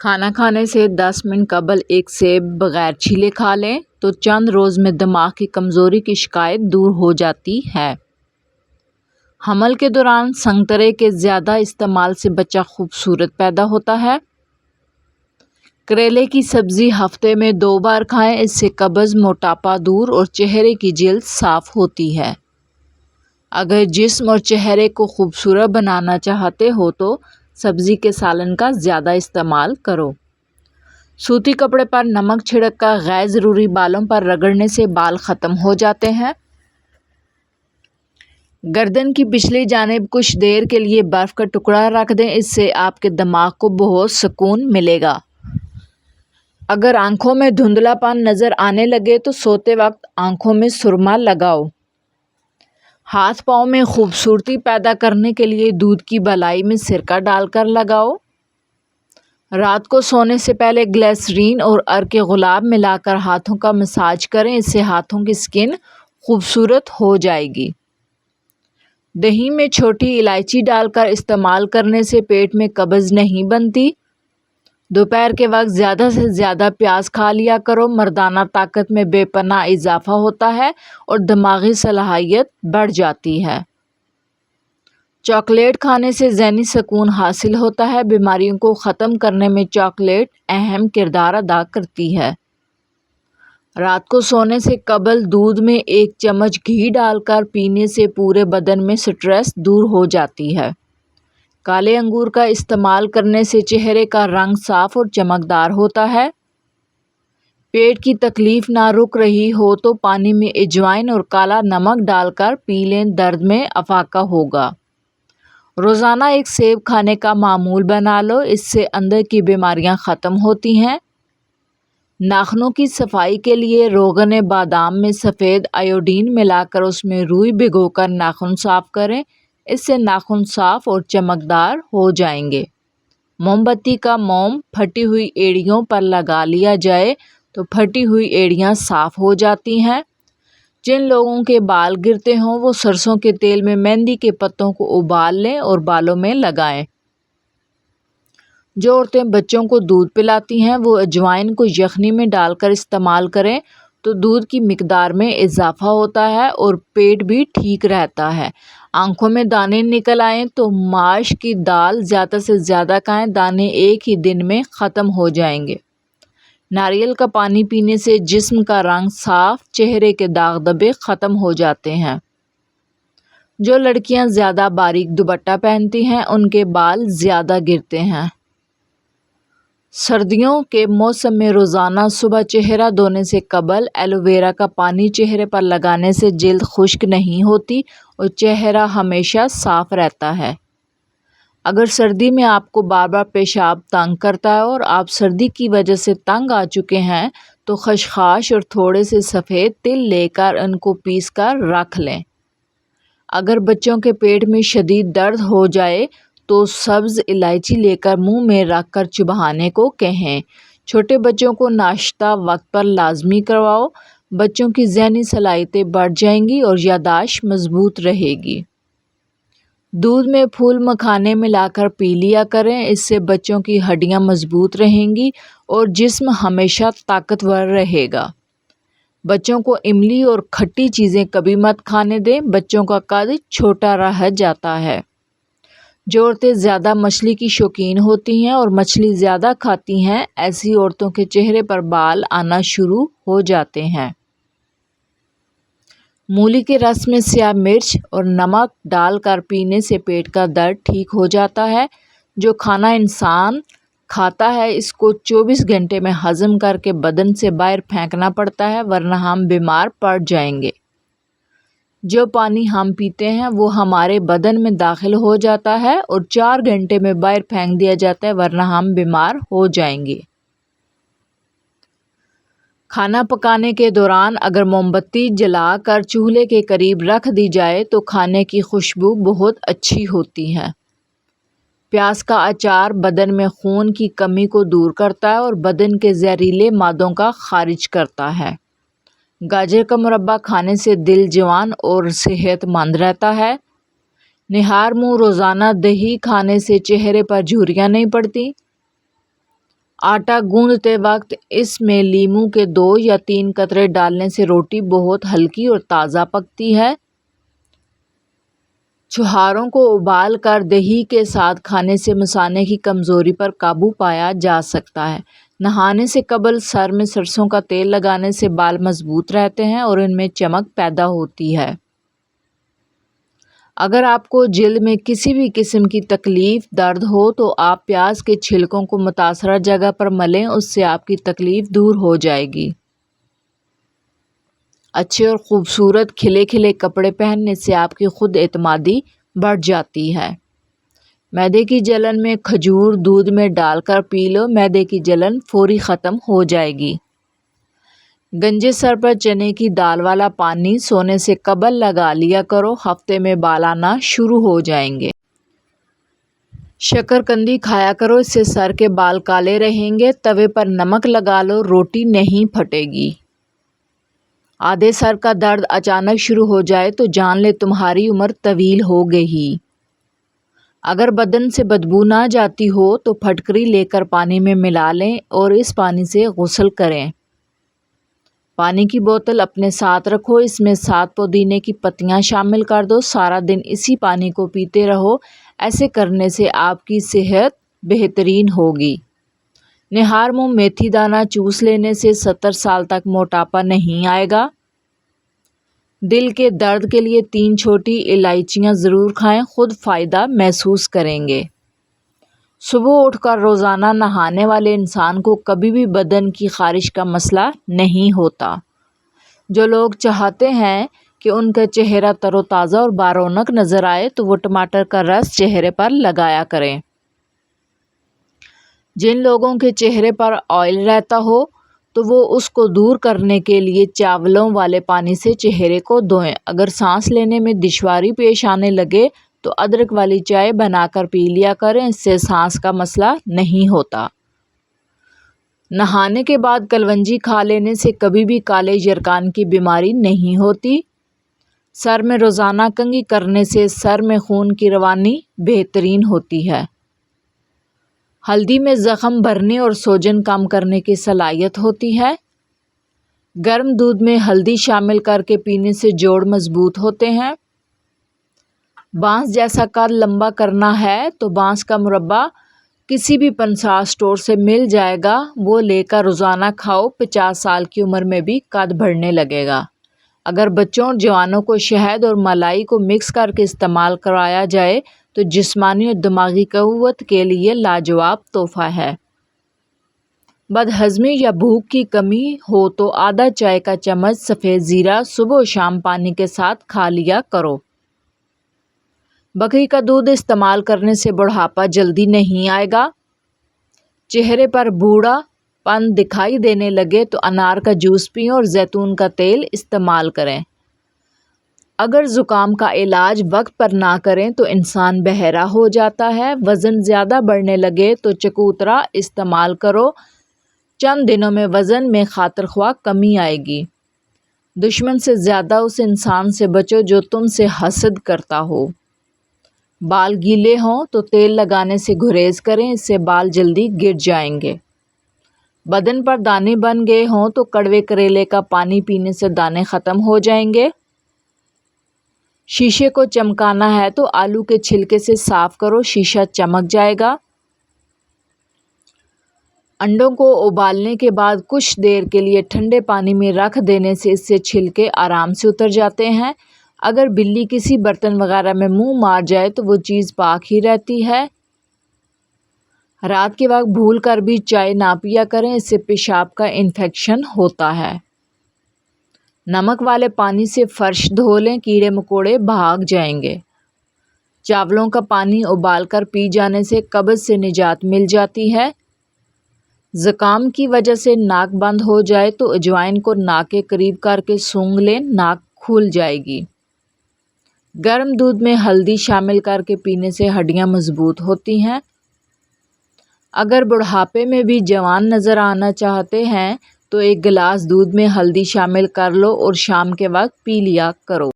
کھانا کھانے سے 10 منٹ قبل ایک سیب بغیر چھیلے کھا لیں تو چند روز میں دماغ کی کمزوری کی شکایت دور ہو جاتی ہے۔ حمل کے دوران سنگترے کے زیادہ استعمال سے بچہ خوبصورت پیدا ہوتا ہے۔ کریلے کی سبزی ہفتے میں 2 بار کھائیں، اس سے قبض، موٹاپا دور اور چہرے کی جلد صاف ہوتی ہے۔ اگر جسم اور چہرے کو خوبصورت بنانا چاہتے ہو تو سبزی کے سالن کا زیادہ استعمال کرو۔ سوتی کپڑے پر نمک چھڑک کر غیر ضروری بالوں پر رگڑنے سے بال ختم ہو جاتے ہیں۔ گردن کی پچھلی جانب کچھ دیر کے لیے برف کا ٹکڑا رکھ دیں، اس سے آپ کے دماغ کو بہت سکون ملے گا۔ اگر آنکھوں میں دھندلا پن نظر آنے لگے تو سوتے وقت آنکھوں میں سرما لگاؤ۔ ہاتھ پاؤں میں خوبصورتی پیدا کرنے کے لیے دودھ کی بالائی میں سرکہ ڈال کر لگاؤ۔ رات کو سونے سے پہلے گلیسرین اور عرق گلاب ملا کر ہاتھوں کا مساج کریں، اس سے ہاتھوں کی سکن خوبصورت ہو جائے گی۔ دہی میں چھوٹی الائچی ڈال کر استعمال کرنے سے پیٹ میں قبض نہیں بنتی۔ دوپہر کے وقت زیادہ سے زیادہ پیاز کھا لیا کرو، مردانہ طاقت میں بے پناہ اضافہ ہوتا ہے اور دماغی صلاحیت بڑھ جاتی ہے۔ چاکلیٹ کھانے سے ذہنی سکون حاصل ہوتا ہے۔ بیماریوں کو ختم کرنے میں چاکلیٹ اہم کردار ادا کرتی ہے۔ رات کو سونے سے قبل دودھ میں 1 چمچ گھی ڈال کر پینے سے پورے بدن میں سٹریس دور ہو جاتی ہے۔ کالے انگور کا استعمال کرنے سے چہرے کا رنگ صاف اور چمکدار ہوتا ہے۔ پیٹ کی تکلیف نہ رک رہی ہو تو پانی میں اجوائن اور کالا نمک ڈال کر پی لیں، درد میں افاقہ ہوگا۔ روزانہ 1 سیب کھانے کا معمول بنا لو، اس سے اندر کی بیماریاں ختم ہوتی ہیں۔ ناخنوں کی صفائی کے لیے روغن بادام میں سفید آیوڈین ملا کر اس میں روئی بھگو کر ناخن صاف کریں، اس سے ناخن صاف اور چمکدار ہو جائیں گے۔ موم بتی کا موم پھٹی ہوئی ایڑیوں پر لگا لیا جائے تو پھٹی ہوئی ایڑیاں صاف ہو جاتی ہیں۔ جن لوگوں کے بال گرتے ہوں وہ سرسوں کے تیل میں مہندی کے پتوں کو ابال لیں اور بالوں میں لگائیں۔ جو عورتیں بچوں کو دودھ پلاتی ہیں وہ اجوائن کو یخنی میں ڈال کر استعمال کریں تو دودھ کی مقدار میں اضافہ ہوتا ہے اور پیٹ بھی ٹھیک رہتا ہے۔ آنکھوں میں دانے نکل آئیں تو ماش کی دال زیادہ سے زیادہ کھائیں، دانے ایک ہی دن میں ختم ہو جائیں گے۔ ناریل کا پانی پینے سے جسم کا رنگ صاف، چہرے کے داغ دھبے ختم ہو جاتے ہیں۔ جو لڑکیاں زیادہ باریک دوپٹہ پہنتی ہیں ان کے بال زیادہ گرتے ہیں۔ سردیوں کے موسم میں روزانہ صبح چہرہ دھونے سے قبل ایلو ویرا کا پانی چہرے پر لگانے سے جلد خشک نہیں ہوتی اور چہرہ ہمیشہ صاف رہتا ہے۔ اگر سردی میں آپ کو بار بار پیشاب تنگ کرتا ہے اور آپ سردی کی وجہ سے تنگ آ چکے ہیں تو خشخاش اور تھوڑے سے سفید تل لے کر ان کو پیس کر رکھ لیں۔ اگر بچوں کے پیٹ میں شدید درد ہو جائے تو سبز الائچی لے کر منہ میں رکھ کر چبانے کو کہیں۔ چھوٹے بچوں کو ناشتہ وقت پر لازمی کرواؤ، بچوں کی ذہنی صلاحیتیں بڑھ جائیں گی اور یادداشت مضبوط رہے گی۔ دودھ میں پھول مکھانے ملا کر پی لیا کریں، اس سے بچوں کی ہڈیاں مضبوط رہیں گی اور جسم ہمیشہ طاقتور رہے گا۔ بچوں کو املی اور کھٹی چیزیں کبھی مت کھانے دیں، بچوں کا قد چھوٹا رہ جاتا ہے۔ جو عورتیں زیادہ مچھلی کی شوقین ہوتی ہیں اور مچھلی زیادہ کھاتی ہیں، ایسی عورتوں کے چہرے پر بال آنا شروع ہو جاتے ہیں۔ مولی کے رس میں سیاہ مرچ اور نمک ڈال کر پینے سے پیٹ کا درد ٹھیک ہو جاتا ہے۔ جو کھانا انسان کھاتا ہے اس کو 24 گھنٹے میں ہضم کر کے بدن سے باہر پھینکنا پڑتا ہے، ورنہ ہم بیمار پڑ جائیں گے۔ جو پانی ہم پیتے ہیں وہ ہمارے بدن میں داخل ہو جاتا ہے اور 4 گھنٹے میں باہر پھینک دیا جاتا ہے، ورنہ ہم بیمار ہو جائیں گے۔ کھانا پکانے کے دوران اگر موم بتی جلا کر چولہے کے قریب رکھ دی جائے تو کھانے کی خوشبو بہت اچھی ہوتی ہے۔ پیاز کا اچار بدن میں خون کی کمی کو دور کرتا ہے اور بدن کے زہریلے مادوں کا خارج کرتا ہے۔ گاجر کا مربع کھانے سے دل جوان اور صحت مند رہتا ہے۔ نہار منہ روزانہ دہی کھانے سے چہرے پر جھریاں نہیں پڑتی۔ آٹا گوندھتے وقت اس میں لیموں کے 2 یا 3 قطرے ڈالنے سے روٹی بہت ہلکی اور تازہ پکتی ہے۔ چھہاروں کو ابال کر دہی کے ساتھ کھانے سے مثانے کی کمزوری پر قابو پایا جا سکتا ہے۔ نہانے سے قبل سر میں سرسوں کا تیل لگانے سے بال مضبوط رہتے ہیں اور ان میں چمک پیدا ہوتی ہے۔ اگر آپ کو جلد میں کسی بھی قسم کی تکلیف درد ہو تو آپ پیاز کے چھلکوں کو متاثرہ جگہ پر ملیں، اس سے آپ کی تکلیف دور ہو جائے گی۔ اچھے اور خوبصورت کھلے کھلے کپڑے پہننے سے آپ کی خود اعتمادی بڑھ جاتی ہے۔ معدے کی جلن میں کھجور دودھ میں ڈال کر پی لو، معدے کی جلن فوری ختم ہو جائے گی۔ گنجے سر پر چنے کی دال والا پانی سونے سے قبل لگا لیا کرو، ہفتے میں بال آنا شروع ہو جائیں گے۔ شکرقندی کھایا کرو، اس سے سر کے بال کالے رہیں گے۔ توے پر نمک لگا لو، روٹی نہیں پھٹے گی۔ آدھے سر کا درد اچانک شروع ہو جائے تو جان لے تمہاری عمر طویل ہو گئی۔ اگر بدن سے بدبو نہ جاتی ہو تو پھٹکری لے کر پانی میں ملا لیں اور اس پانی سے غسل کریں۔ پانی کی بوتل اپنے ساتھ رکھو، اس میں 7 پودینے کی پتیاں شامل کر دو، سارا دن اسی پانی کو پیتے رہو۔ ایسے کرنے سے آپ کی صحت بہترین ہوگی۔ نہار منہ میتھی دانہ چوس لینے سے 70 سال تک موٹاپا نہیں آئے گا۔ دل کے درد کے لیے 3 چھوٹی الائچیاں ضرور کھائیں، خود فائدہ محسوس کریں گے۔ صبح اٹھ کر روزانہ نہانے والے انسان کو کبھی بھی بدن کی خارش کا مسئلہ نہیں ہوتا۔ جو لوگ چاہتے ہیں کہ ان کا چہرہ تر و تازہ اور بارونق نظر آئے تو وہ ٹماٹر کا رس چہرے پر لگایا کریں۔ جن لوگوں کے چہرے پر آئل رہتا ہو تو وہ اس کو دور کرنے کے لیے چاولوں والے پانی سے چہرے کو دھوئیں۔ اگر سانس لینے میں دشواری پیش آنے لگے تو ادرک والی چائے بنا کر پی لیا کریں، اس سے سانس کا مسئلہ نہیں ہوتا۔ نہانے کے بعد کلونجی کھا لینے سے کبھی بھی کالے یرقان کی بیماری نہیں ہوتی۔ سر میں روزانہ کنگھی کرنے سے سر میں خون کی روانی بہترین ہوتی ہے۔ ہلدی میں زخم بھرنے اور سوجن کم کرنے کی صلاحیت ہوتی ہے۔ گرم دودھ میں ہلدی شامل کر کے پینے سے جوڑ مضبوط ہوتے ہیں۔ بانس جیسا قد لمبا کرنا ہے تو بانس کا مربع کسی بھی پنسار اسٹور سے مل جائے گا، وہ لے کر روزانہ کھاؤ، 50 سال کی عمر میں بھی قد بڑھنے لگے گا۔ اگر بچوں اور جوانوں کو شہد اور ملائی کو مکس کر کے استعمال کرایا جائے تو جسمانی اور دماغی قوت کے لیے لاجواب تحفہ ہے۔ بدہضمی یا بھوک کی کمی ہو تو آدھا چائے کا چمچ سفید زیرہ صبح و شام پانی کے ساتھ کھا لیا کرو۔ بکری کا دودھ استعمال کرنے سے بڑھاپا جلدی نہیں آئے گا۔ چہرے پر بوڑھا پن دکھائی دینے لگے تو انار کا جوس پئیں اور زیتون کا تیل استعمال کریں۔ اگر زکام کا علاج وقت پر نہ کریں تو انسان بہرا ہو جاتا ہے۔ وزن زیادہ بڑھنے لگے تو چکوترا استعمال کرو، چند دنوں میں وزن میں خاطر خواہ کمی آئے گی۔ دشمن سے زیادہ اس انسان سے بچو جو تم سے حسد کرتا ہو۔ بال گیلے ہوں تو تیل لگانے سے گریز کریں، اس سے بال جلدی گر جائیں گے۔ بدن پر دانے بن گئے ہوں تو کڑوے کریلے کا پانی پینے سے دانے ختم ہو جائیں گے۔ شیشے کو چمکانا ہے تو آلو کے چھلکے سے صاف کرو، شیشہ چمک جائے گا۔ انڈوں کو ابالنے کے بعد کچھ دیر کے لیے ٹھنڈے پانی میں رکھ دینے سے اس سے چھلکے آرام سے اتر جاتے ہیں۔ اگر بلی کسی برتن وغیرہ میں منہ مار جائے تو وہ چیز پاک ہی رہتی ہے۔ رات کے وقت بھول کر بھی چائے نہ پیا کریں، اس سے پیشاب کا انفیکشن ہوتا ہے۔ نمک والے پانی سے فرش دھو لیں، کیڑے مکوڑے بھاگ جائیں گے۔ چاولوں کا پانی ابال کر پی جانے سے قبض سے نجات مل جاتی ہے۔ زکام کی وجہ سے ناک بند ہو جائے تو اجوائن کو ناک کے قریب کر کے سونگھ لیں، ناک کھل جائے گی۔ گرم دودھ میں ہلدی شامل کر کے پینے سے ہڈیاں مضبوط ہوتی ہیں۔ اگر بڑھاپے میں بھی جوان نظر آنا چاہتے ہیں تو 1 گلاس دودھ میں ہلدی شامل کر لو اور شام کے وقت پی لیا کرو۔